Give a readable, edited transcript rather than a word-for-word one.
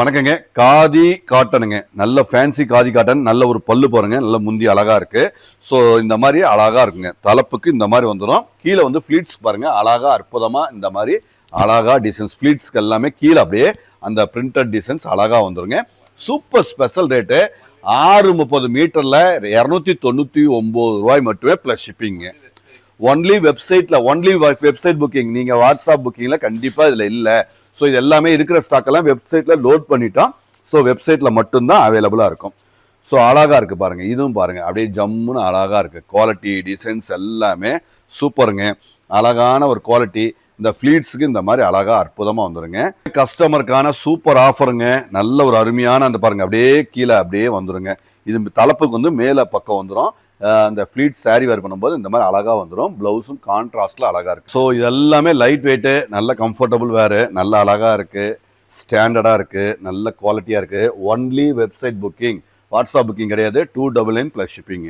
வணக்கங்க. காதி காட்டனுங்க. நல்ல fancy khadi cotton. நல்ல ஒரு பல்லு பாருங்க. நல்ல முந்தி அழகா இருக்கு. ஸோ இந்த மாதிரி அழகா இருக்குங்க. தலப்புக்கு இந்த மாதிரி வந்துடும். கீழே வந்து ஃப்ளீட்ஸ் பாருங்க. அழகா அற்புதமா இந்த மாதிரி அழகா டிசைன்ஸ் ஃப்ளீட்ஸ்க்கு எல்லாமே கீழே அப்படியே அந்த பிரிண்டட் டிசைன்ஸ் அழகா வந்துருங்க. சூப்பர் ஸ்பெஷல் ரேட்டு 630 மீட்டர்ல 299 ரூபாய் மட்டுமே plus shipping. Only website booking. நீங்க வாட்ஸ்அப் புக்கிங்ல கண்டிப்பா இதுல இல்ல. ஸோ இது எல்லாமே இருக்கிற ஸ்டாக் எல்லாம் வெப்சைட்ல லோட் பண்ணிட்டோம். ஸோ வெப்சைட்ல மட்டும்தான் அவைலபிளா இருக்கும். ஸோ அழகா இருக்கு பாருங்க. இதுவும் பாருங்க அப்படியே ஜம்முன்னு அழகா இருக்கு. குவாலிட்டி டிசைன்ஸ் எல்லாமே சூப்பருங்க. அழகான ஒரு குவாலிட்டி. இந்த ஃபிளீட்ஸுக்கு இந்த மாதிரி அழகா அற்புதமா வந்துருங்க. கஸ்டமருக்கான சூப்பர் ஆஃபருங்க. நல்ல ஒரு அருமையான அந்த பாருங்க அப்படியே கீழே அப்படியே வந்துருங்க. இது தலைப்புக்கு வந்து மேல பக்கம் வந்துடும். அந்த ஃப்ளீட் சாரி வேர் பண்ணும்போது இந்த மாதிரி அழகா வந்துடும். பிளவுஸும் கான்ட்ராஸ்ட்ல அழகா இருக்கு. ஸோ இது எல்லாமே லைட் வெயிட்டு, நல்ல கம்ஃபர்டபுள் வேறு, நல்ல அழகா இருக்கு, ஸ்டாண்டர்டா இருக்கு, நல்ல குவாலிட்டியா இருக்கு. Only website booking, WhatsApp booking கிடையாது. 299 பிளஸ் ஷிப்பிங்.